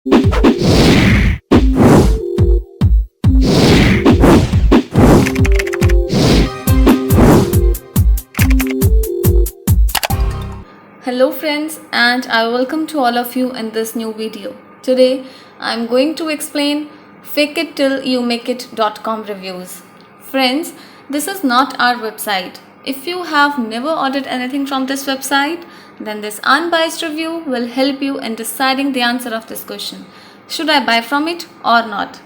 Hello friends, and I welcome to all of you in this new video. Today I'm going to explain fake it till you make it.com reviews. Friends, this is not our website. If you have never ordered anything from this website, then this unbiased review will help you in deciding the answer of this question. Should I buy from it or not?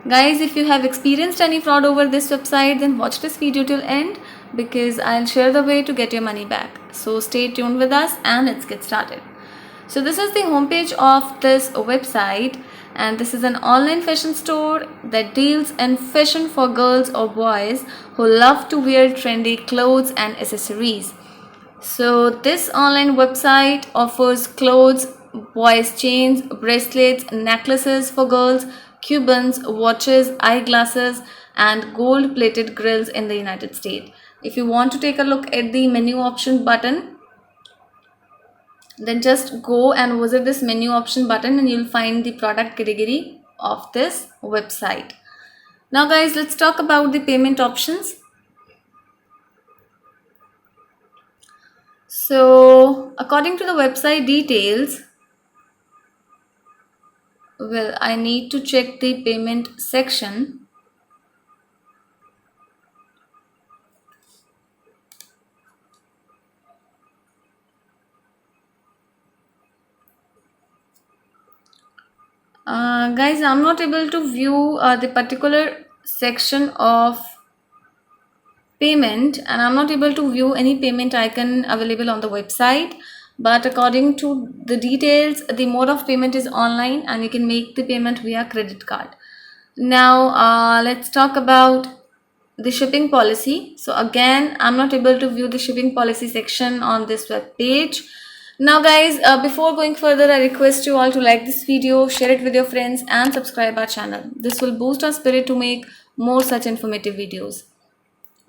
Guys, if you have experienced any fraud over this website, then watch this video till end because I'll share the way to get your money back. So stay tuned with us and let's get started. So this is the homepage of this website, and this is an online fashion store that deals in fashion for girls or boys who love to wear trendy clothes and accessories. So this online website offers clothes, boys chains, bracelets, necklaces for girls, Cubans, watches, eyeglasses, and gold plated grills in the United States. If you want to take a look at the menu option button, then just go and visit this menu option button and you'll find the product category of this website. Now guys, let's talk about the payment options. So according to the website details, well, I need to check the payment section. Guys, I'm not able to view the particular section of payment, and I'm not able to view any payment icon available on the website. But according to the details, the mode of payment is online and you can make the payment via credit card. Now, let's talk about the shipping policy. So again, I'm not able to view the shipping policy section on this web page. Now guys, before going further, I request you all to like this video, share it with your friends and subscribe our channel. This will boost our spirit to make more such informative videos.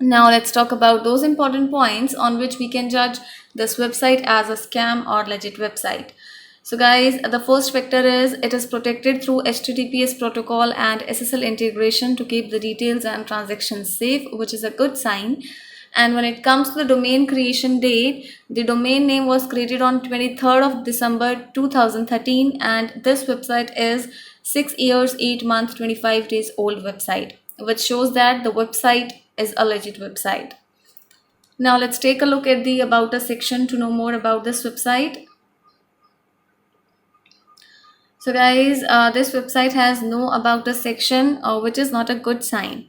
Now let's talk about those important points on which we can judge this website as a scam or legit website. So guys, the first factor is it is protected through HTTPS protocol and SSL integration to keep the details and transactions safe, which is a good sign. And when it comes to the domain creation date, the domain name was created on 23rd of December 2013, and this website is 6 years, 8 months, 25 days old website, which shows that the website is a legit website. Now let's take a look at the About Us section to know more about this website. So guys, this website has no About Us section, which is not a good sign.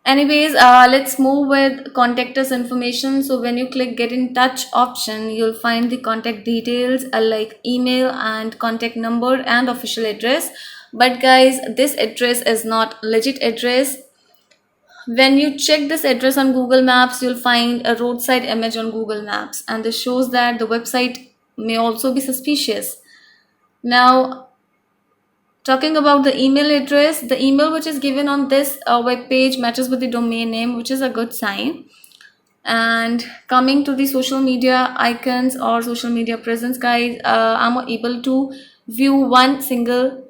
Anyways, let's move with contact us information. So when you click get in touch option, you'll find the contact details like email and contact number and official address. But guys, this address is not legit address. When you check this address on Google Maps, you'll find a roadside image on Google Maps, and this shows that the website may also be suspicious. Now, talking about the email address, the email which is given on this web page matches with the domain name, which is a good sign. And coming to the social media icons or social media presence, guys, I'm able to view one single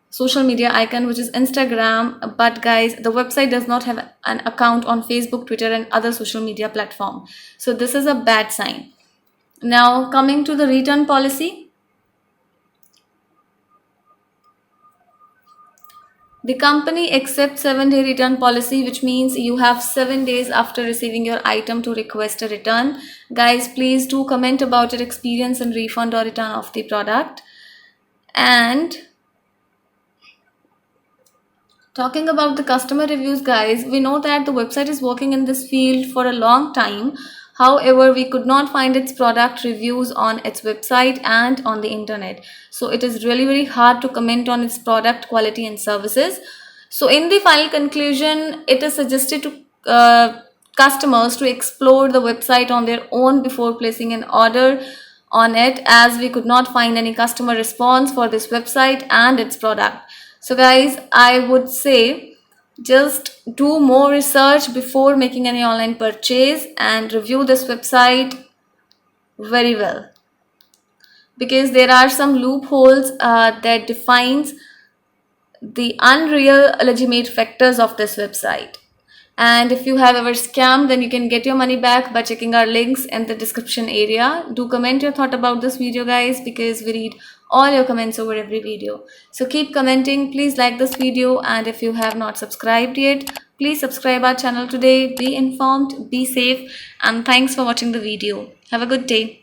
social media icon, which is Instagram. But guys, the website does not have an account on Facebook, Twitter, and other social media platform. So this is a bad sign. Now coming to the return policy, the company accepts 7-day return policy, which means you have 7 days after receiving your item to request a return. Guys, please do comment about your experience in refund or return of the product. And talking about the customer reviews, guys, we know that the website is working in this field for a long time. However, we could not find its product reviews on its website and on the internet. So it is really very hard to comment on its product quality and services. So in the final conclusion, it is suggested to customers to explore the website on their own before placing an order on it, as we could not find any customer response for this website and its product. So guys, I would say just do more research before making any online purchase and review this website very well. because there are some loopholes that defines the unreal legitimate factors of this website. And if you have ever scammed, then you can get your money back by checking our links in the description area. Do comment your thought about this video, guys, because we read all your comments over every video. So keep commenting. Please like this video, and if you have not subscribed yet, please subscribe our channel today. Be informed, be safe, and thanks for watching the video. Have a good day.